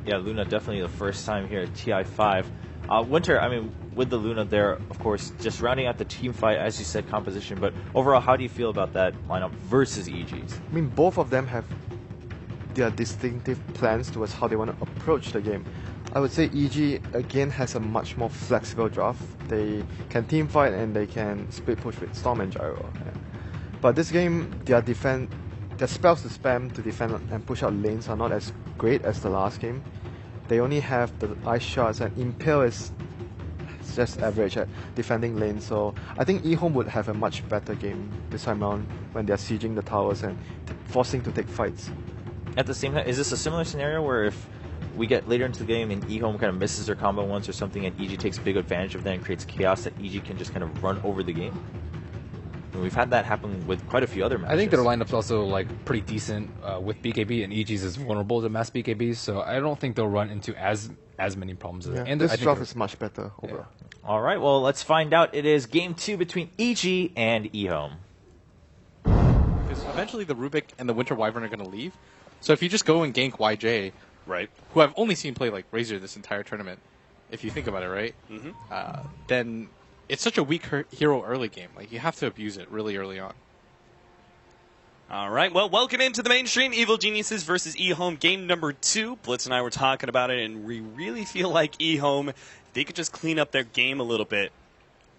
Yeah, Luna definitely the first time here at TI5. Winter, I mean, with the Luna there, of course, just rounding out the team fight, as you said, composition. But overall, how do you feel about that lineup versus EG's? I mean, both of them have their distinctive plans towards how they want to approach the game. I would say EG again has a much more flexible draft. They can team fight and they can split push with Storm and Gyro. Yeah. But this game, their spells to spam to defend and push out lanes are not as great as the last game. They only have the ice shots, and Impale is just average at defending lanes. So I think eHome would have a much better game this time around when they're sieging the towers and forcing to take fights. At the same time, is this a similar scenario where if we get later into the game and eHome kind of misses their combo once or something and EG takes big advantage of that and creates chaos, that EG can just kind of run over the game? And we've had that happen with quite a few other matches. I think their lineup's also like pretty decent with BKB, and EG's is vulnerable to mass BKBs, so I don't think they'll run into as many problems. Yeah, and this draft is much better overall. Yeah. All right, well, let's find out. It is Game 2 between EG and eHome. Because eventually the Rubik and the Winter Wyvern are going to leave. So if you just go and gank YJ, right, who I've only seen play like Razor this entire tournament, if you think about it, right, then it's such a weak hero early game. Like, you have to abuse it really early on. All right, well, welcome into the mainstream. Evil Geniuses versus eHome, game number 2. Blitz and I were talking about it, and we really feel like eHome, if they could just clean up their game a little bit,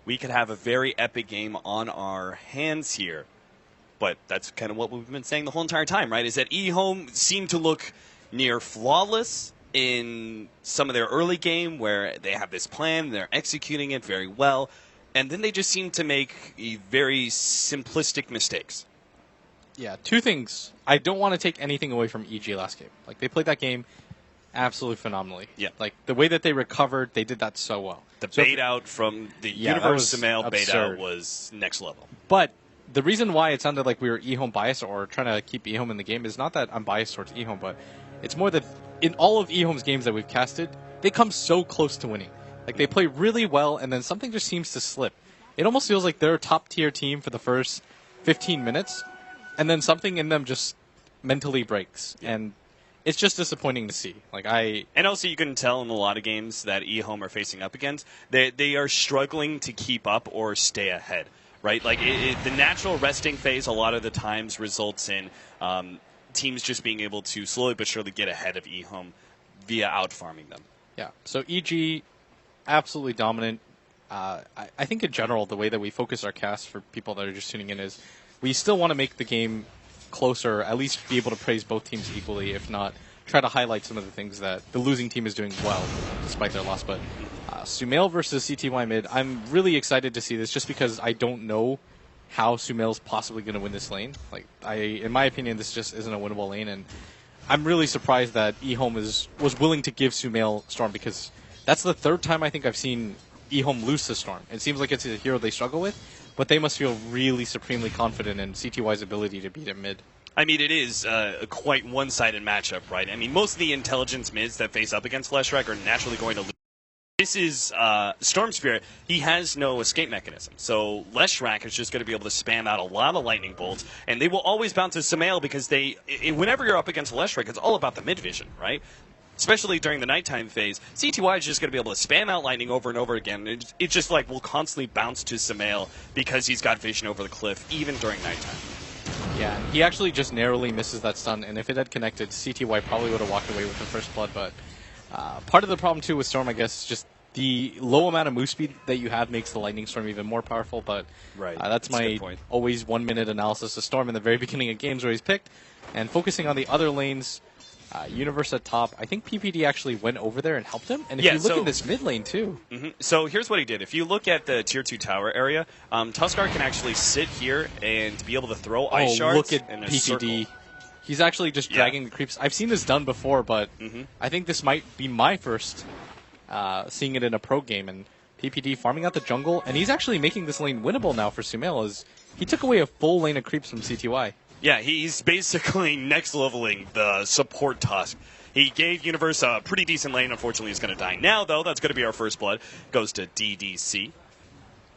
we could have a very epic game on our hands here. But that's kind of what we've been saying the whole entire time, right, is that eHome seemed to look near flawless in some of their early game where they have this plan, they're executing it very well, and then they just seem to make very simplistic mistakes. Yeah, two things. I don't want to take anything away from EG last game. Like, they played that game absolutely phenomenally. Yeah. Like, the way that they recovered, they did that so well. The bait out from the Universe Sumail bait out was next level. But the reason why it sounded like we were eHome biased or trying to keep eHome in the game is not that I'm biased towards eHome, but it's more that in all of eHome's games that we've casted, they come so close to winning. Like, they play really well, and then something just seems to slip. It almost feels like they're a top-tier team for the first 15 minutes, and then something in them just mentally breaks. Yeah. And it's just disappointing to see. And also you can tell in a lot of games that eHome are facing up against, they are struggling to keep up or stay ahead, right? Like, the natural resting phase a lot of the times results in teams just being able to slowly but surely get ahead of eHome via out-farming them. Yeah, so EG, absolutely dominant. I think in general, the way that we focus our cast for people that are just tuning in is we still want to make the game closer, at least be able to praise both teams equally, if not try to highlight some of the things that the losing team is doing well, despite their loss. But Sumail versus CTY mid, I'm really excited to see this just because I don't know how Sumail's possibly going to win this lane. Like, in my opinion, this just isn't a winnable lane, and I'm really surprised that eHome was willing to give Sumail Storm, because that's the third time I think I've seen eHome lose to Storm. It seems like it's a hero they struggle with, but they must feel really supremely confident in CTY's ability to beat him mid. I mean, it is a quite one-sided matchup, right? I mean, most of the intelligence mids that face up against Leshrac are naturally going to lose. This is Storm Spirit. He has no escape mechanism. So Leshrac is just going to be able to spam out a lot of lightning bolts, and they will always bounce to Sumail because whenever you're up against Leshrac, it's all about the mid vision, right? Especially during the nighttime phase, CTY is just going to be able to spam out lightning over and over again. It just like will constantly bounce to Sumail because he's got vision over the cliff, even during nighttime. Yeah, he actually just narrowly misses that stun, and if it had connected, CTY probably would have walked away with the first blood, but part of the problem, too, with Storm, I guess, is just the low amount of move speed that you have makes the Lightning Storm even more powerful, but that's my always 1 minute analysis of Storm in the very beginning of games where he's picked. And focusing on the other lanes, Universe at top, I think PPD actually went over there and helped him. And if you look at this mid lane, too. So here's what he did. If you look at the Tier 2 tower area, Tuskar can actually sit here and be able to throw ice shards look at in a PPD. circle. He's actually just dragging the creeps. I've seen this done before, but I think this might be my first seeing it in a pro game. And PPD farming out the jungle, and he's actually making this lane winnable now for Sumail, as he took away a full lane of creeps from CTY. Yeah, he's basically next leveling the support Tusk. He gave Universe a pretty decent lane. Unfortunately, he's going to die now, though. That's going to be our first blood. Goes to DDC.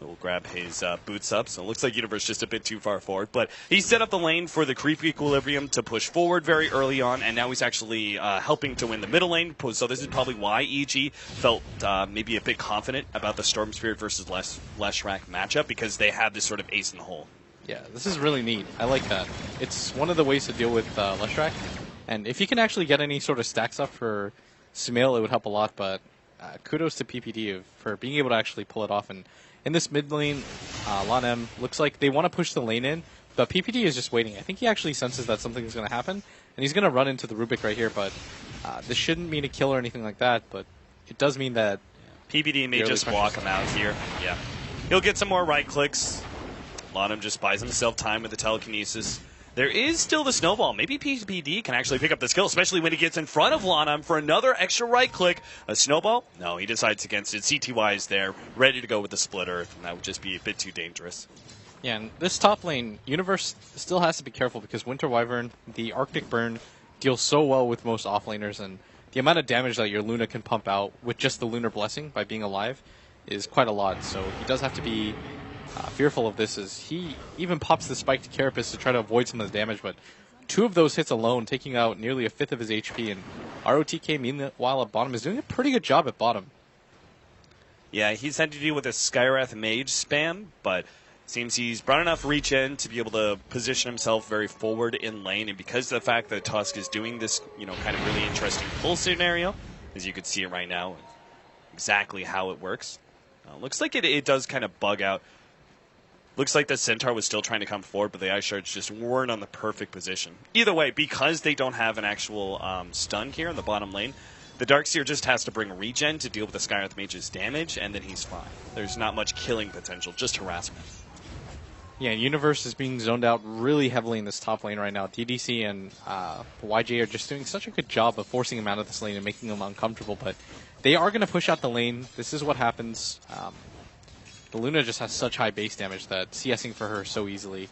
We'll grab his boots up. So it looks like Universe just a bit too far forward. But he set up the lane for the creep equilibrium to push forward very early on, and now he's actually helping to win the middle lane. So this is probably why EG felt maybe a bit confident about the Storm Spirit versus Leshrac matchup, because they have this sort of ace in the hole. Yeah, this is really neat. I like that. It's one of the ways to deal with Leshrac. And if you can actually get any sort of stacks up for Sumail, it would help a lot. But kudos to PPD for being able to actually pull it off. And in this mid lane, Lanem looks like they want to push the lane in, but PPD is just waiting. I think he actually senses that something's going to happen, and he's going to run into the Rubik right here. But this shouldn't mean a kill or anything like that, but it does mean that PPD may just walk him out here. Yeah, he'll get some more right clicks. Lanem just buys himself time with the telekinesis. There is still the snowball. Maybe PPD can actually pick up the skill, especially when he gets in front of Lanem for another extra right click. A snowball? No, he decides against it. CTY is there, ready to go with the splitter, and that would just be a bit too dangerous. Yeah, and this top lane, Universe still has to be careful because Winter Wyvern, the Arctic Burn, deals so well with most offlaners, and the amount of damage that your Luna can pump out with just the Lunar Blessing by being alive is quite a lot. So he does have to be fearful of this, as he even pops the spike to Carapace to try to avoid some of the damage, but 2 of those hits alone, taking out nearly a 5th of his HP, and ROTK, meanwhile, at bottom, is doing a pretty good job at bottom. Yeah, he's had to deal with a Skywrath Mage spam, but seems he's brought enough reach in to be able to position himself very forward in lane, and because of the fact that Tusk is doing this, kind of really interesting pull scenario, as you can see it right now, exactly how it works. Looks like it does kind of bug out. Looks like the Centaur was still trying to come forward, but the Ice Shards just weren't on the perfect position. Either way, because they don't have an actual stun here in the bottom lane, the Darkseer just has to bring regen to deal with the Skywrath Mage's damage, and then he's fine. There's not much killing potential, just harassment. Yeah, Universe is being zoned out really heavily in this top lane right now. DDC and YJ are just doing such a good job of forcing him out of this lane and making him uncomfortable, but they are going to push out the lane. This is what happens. The Luna just has such high base damage that CSing for her is so easily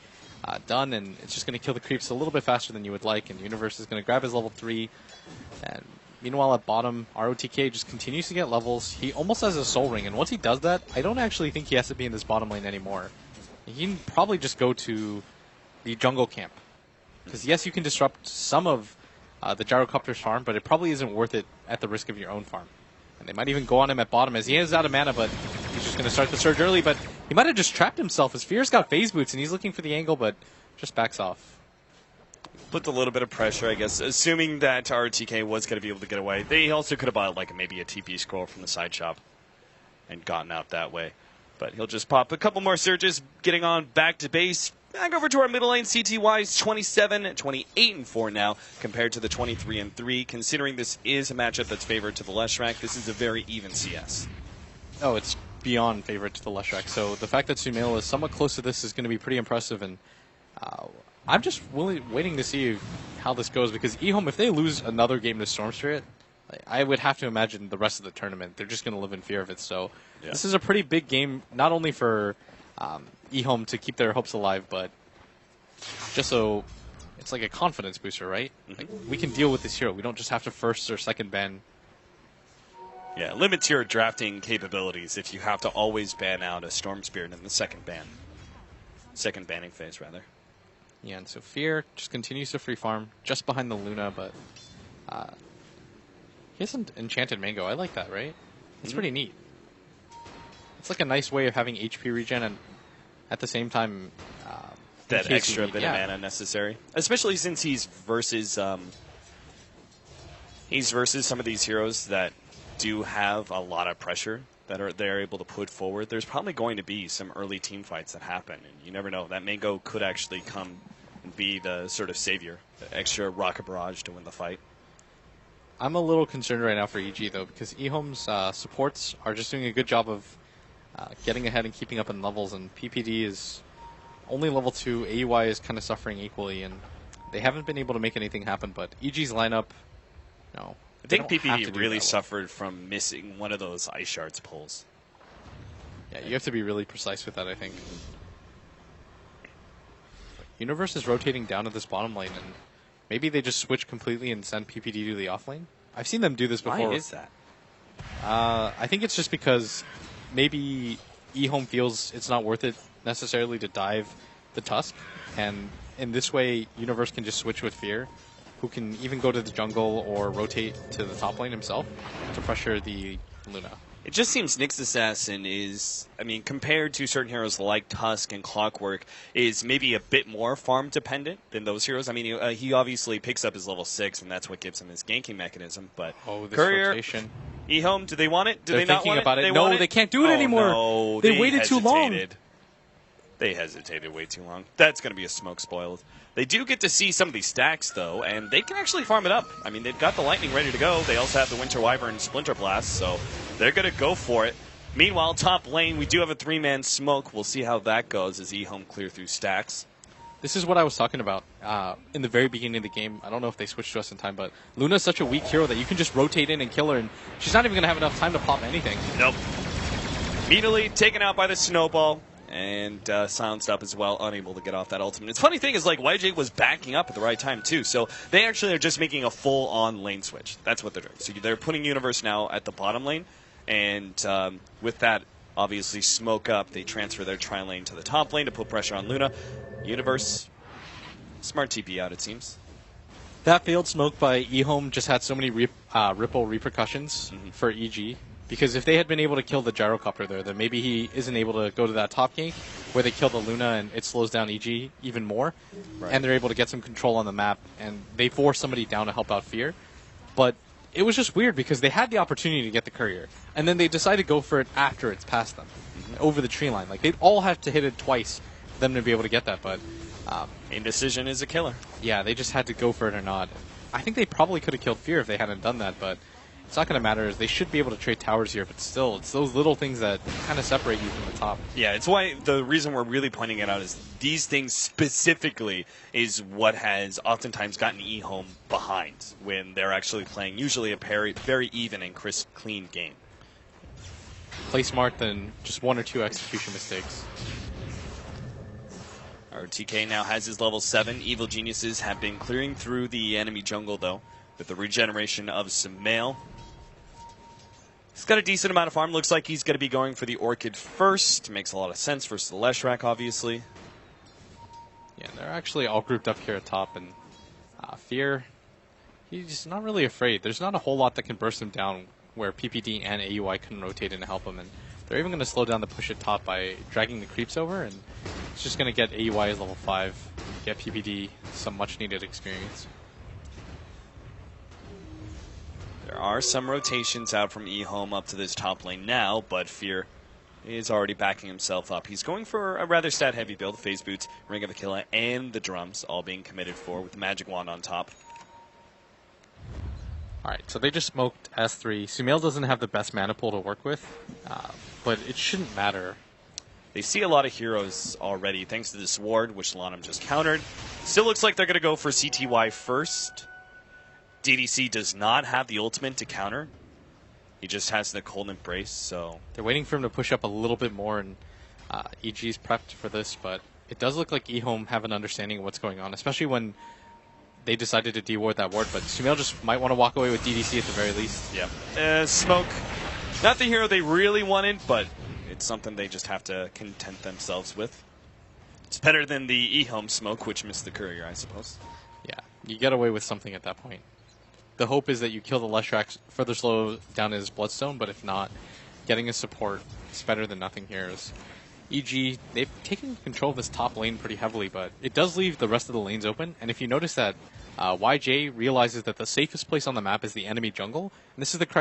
done, and it's just going to kill the creeps a little bit faster than you would like, and Universe is going to grab his level 3. And meanwhile, at bottom, ROTK just continues to get levels. He almost has a Soul Ring, and once he does that, I don't actually think he has to be in this bottom lane anymore. He can probably just go to the jungle camp. Because yes, you can disrupt some of the Gyrocopter's farm, but it probably isn't worth it at the risk of your own farm. And they might even go on him at bottom as he is out of mana, but he's just going to start the surge early. But he might have just trapped himself as Fear's got phase boots, and he's looking for the angle, but just backs off. Put a little bit of pressure, I guess, assuming that RTK was going to be able to get away. They also could have bought maybe a TP scroll from the side shop and gotten out that way. But he'll just pop a couple more surges, getting on back to base. Back over to our middle lane. CTY's 27, 28-4 now, compared to the 23-3. Considering this is a matchup that's favored to the Leshrac, this is a very even CS. Oh, it's beyond favorite to the Leshrac. So the fact that Sumail is somewhat close to this is going to be pretty impressive. And I'm just waiting to see how this goes, because eHome, if they lose another game to Storm Spirit, I would have to imagine the rest of the tournament, they're just going to live in fear of it. So This is a pretty big game, not only for eHome to keep their hopes alive, but just so it's like a confidence booster, right? Mm-hmm. Like, we can deal with this hero. We don't just have to first or second ban. Yeah, limits your drafting capabilities if you have to always ban out a Storm Spirit in the second banning phase, rather. Yeah, and so Fear just continues to free farm just behind the Luna, but he has an Enchanted Mango. I like that, right? It's pretty neat. It's like a nice way of having HP regen and at the same time that extra bit of mana necessary, especially since he's versus some of these heroes that do have a lot of pressure that they're able to put forward. There's probably going to be some early team fights that happen, and you never know. That Mango could actually come and be the sort of savior, the extra rocket barrage to win the fight. I'm a little concerned right now for EG, though, because eHome's supports are just doing a good job of getting ahead and keeping up in levels, and PPD is only level 2, AUI is kind of suffering equally, and they haven't been able to make anything happen, but EG's lineup, no. I think PPD really suffered from missing one of those Ice Shards pulls. Yeah, you have to be really precise with that, I think. Universe is rotating down to this bottom lane, and maybe they just switch completely and send PPD to the off lane. I've seen them do this before. Why is that? I think it's just because maybe eHome feels it's not worth it necessarily to dive the Tusk, and in this way, Universe can just switch with Fear, who can even go to the jungle or rotate to the top lane himself to pressure the Luna. It just seems Nyx Assassin is, I mean, compared to certain heroes like Tusk and Clockwork, is maybe a bit more farm dependent than those heroes. I mean, he obviously picks up his level 6, and that's what gives him his ganking mechanism. But this Courier, rotation. eHome, do they want it? Do They're they not thinking want about it. They No, want they can't do it anymore. No, They waited too long. They hesitated way too long. That's going to be a smoke spoiled. They do get to see some of these stacks, though, and they can actually farm it up. I mean, they've got the Lightning ready to go. They also have the Winter Wyvern and Splinter Blast, so they're going to go for it. Meanwhile, top lane, we do have a 3-man smoke. We'll see how that goes as eHome clear through stacks. This is what I was talking about in the very beginning of the game. I don't know if they switched to us in time, but Luna's such a weak hero that you can just rotate in and kill her, and she's not even going to have enough time to pop anything. Nope. Immediately taken out by the Snowball, and silenced up as well, unable to get off that ultimate. It's funny thing is, like, YJ was backing up at the right time, too, so they actually are just making a full-on lane switch. That's what they're doing. So they're putting Universe now at the bottom lane, and with that, obviously, smoke up, they transfer their tri-lane to the top lane to put pressure on Luna. Universe, smart TP out, it seems. That failed smoke by eHome just had so many ripple repercussions for EG. Because if they had been able to kill the Gyrocopter there, then maybe he isn't able to go to that top gank where they kill the Luna and it slows down EG even more. Right. And they're able to get some control on the map, and they force somebody down to help out Fear. But it was just weird because they had the opportunity to get the Courier, and then they decided to go for it after it's past them, over the tree line. Like, they'd all have to hit it twice for them to be able to get that, but indecision is a killer. Yeah, they just had to go for it or not. I think they probably could have killed Fear if they hadn't done that, but it's not going to matter. They should be able to trade towers here, but still, it's those little things that kind of separate you from the top. Yeah, it's why the reason we're really pointing it out is these things specifically is what has oftentimes gotten eHome behind when they're actually playing usually a very even and crisp, clean game. Play smart than just one or two execution mistakes. Our TK now has his level 7. Evil Geniuses have been clearing through the enemy jungle, though, with the regeneration of some mail. He's got a decent amount of farm. Looks like he's going to be going for the Orchid first. Makes a lot of sense versus the Leshrac, obviously. Yeah, they're actually all grouped up here at top, and Fear, he's not really afraid. There's not a whole lot that can burst him down where PPD and AUI can rotate in to help him, and they're even going to slow down the push at top by dragging the creeps over, and it's just going to get AUI as level 5, get PPD some much-needed experience. There are some rotations out from eHome up to this top lane now, but Fear is already backing himself up. He's going for a rather stat-heavy build. Phase Boots, Ring of Aquila, and the drums all being committed for with the Magic Wand on top. Alright, so they just smoked S3. Sumail doesn't have the best mana pool to work with, but it shouldn't matter. They see a lot of heroes already, thanks to this ward, which Lanham just countered. Still looks like they're going to go for CTY first. DDC does not have the ultimate to counter. He just has the Cold Embrace, so... They're waiting for him to push up a little bit more, and EG's prepped for this, but it does look like eHome have an understanding of what's going on, especially when they decided to deward that ward, but Sumail just might want to walk away with DDC at the very least. Yeah. Smoke, not the hero they really wanted, but it's something they just have to content themselves with. It's better than the eHome Smoke, which missed the Courier, I suppose. Yeah, you get away with something at that point. The hope is that you kill the Leshrac, further slow down his Bloodstone, but if not, getting a support is better than nothing here. EG, they've taken control of this top lane pretty heavily, but it does leave the rest of the lanes open, and if you notice that YJ realizes that the safest place on the map is the enemy jungle, and this is the correct